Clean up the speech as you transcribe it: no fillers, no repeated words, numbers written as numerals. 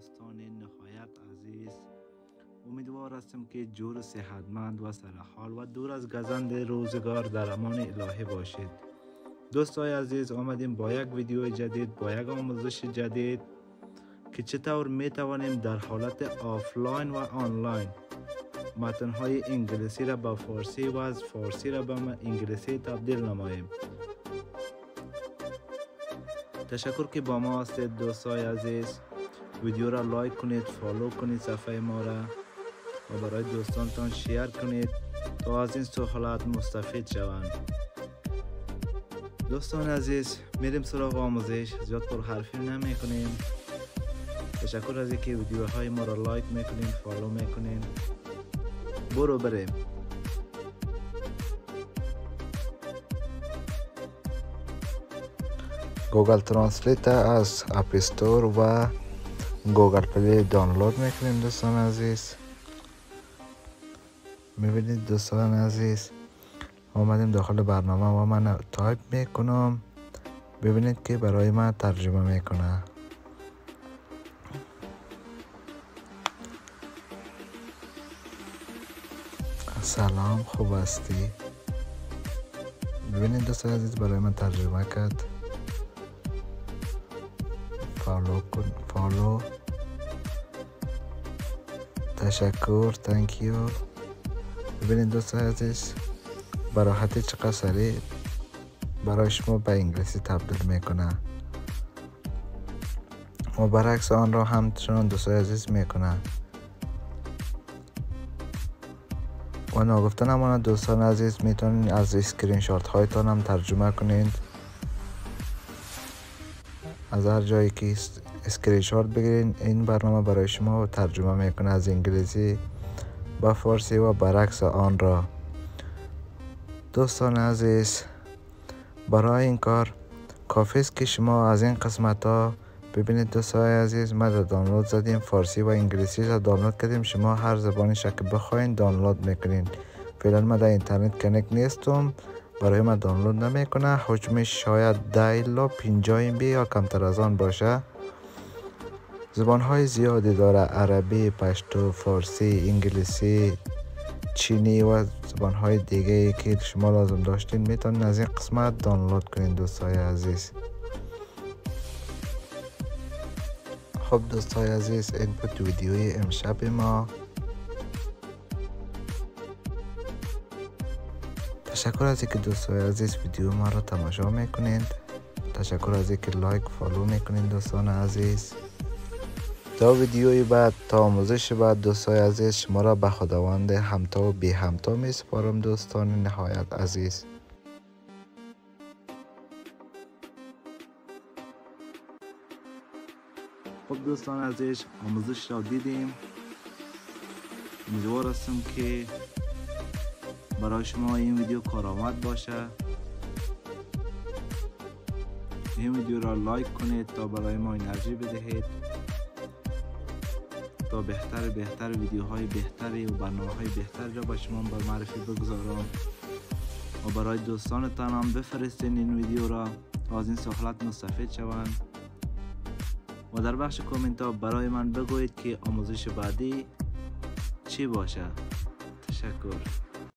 دوستان نهایت عزیز، امیدوار هستم که جور و صحتمند و سرحال و دور از گزند روزگار در امان الهی باشید. دوستای عزیز، آمدیم با یک ویدیو جدید، با یک آموزش جدید که چطور می توانیم در حالت آفلاین و آنلاین متن‌های انگلیسی را به فارسی و از فارسی را به انگلیسی تبدیل نماییم. تشکر که با ما هستید دوستای عزیز. ویدیو را لایک کنید، فالو کنید صفحه ما را و برای دوستانتان شیر کنید تا از این سهولت مستفید شوند. دوستان عزیز، میریم سراغ آموزش، زیاد پرحرفی نمی کنیم. تشکر از اینکه ویدیوهای ما را لایک میکنین، فالو میکنین. برو بریم. گوگل ترنسلیت از اپ استور و گوگل پلی دانلود میکنیم دوستان عزیز. میبینید دوستان عزیز، آمدیم داخل برنامه و من تایپ میکنم. ببینید که برای من ترجمه میکنه. سلام، خوب هستی؟ ببینید دوستان عزیز، برای من ترجمه کرد. فالو تشکر، تhank you. ببینید دوستان عزیز، براحتی چقدر سریع برای شما به انگلیسی تبدیل میکنه و برعکس آن را همچنان دوستان عزیز میکنه. و ناگفته نماند دوستان عزیز، میتونید از اسکرین شات هایتان هم ترجمه کنید. از هر جایی که اسکرین شات بگیرین، این برنامه برای شما ترجمه میکنه از انگلیسی به فارسی و برعکس آن را. دوستان عزیز، برای این کار کافی است که شما از این قسمت ها ببینید. دوستان عزیز، ما در دانلود زدیم، فارسی و انگلیسی را دانلود کردیم. شما هر زبانی که بخواین دانلود میکنین. فعلا ما در اینترنت کنکت نیستم، برای ما دانلود نمیکنه. حجمش شاید 10 الی 50 MB یا کمتر از آن باشه. زبان های زیادی داره: عربی، پشتو، فارسی، انگلیسی، چینی و زبان های دیگه که شما لازم داشتین میتونین از این قسمت دانلود کنین دوستای عزیز. خب دوستای عزیز، این بود ویدیوی امشب ما. تشکر از اینکه دوستای عزیز ویدیو ما را تماشا میکنید. تشکر از اینکه لایک، فالو میکنید دوستان عزیز. تا ویدیوی بعد، تا آموزش بعد دوستای عزیز، شما را به خداوند همتا و بی همتا می سپارم دوستان نهایت عزیز. خب دوستان عزیز، آموزش را دیدیم. امیدوار هستم که برای شما این ویدیو کارآمد باشه. این ویدیو را لایک کنید تا برای ما انرژی بدهید تا بهتر ویدیوهای بهتری و برنامه‌های بهتری را به شما به معرفی بگذارم و برای دوستانتان هم بفرستین این ویدیو را تا از این سهولت مستفید شوند. و در بخش کامنت ها برای من بگویید که آموزش بعدی چی باشه. تشکر.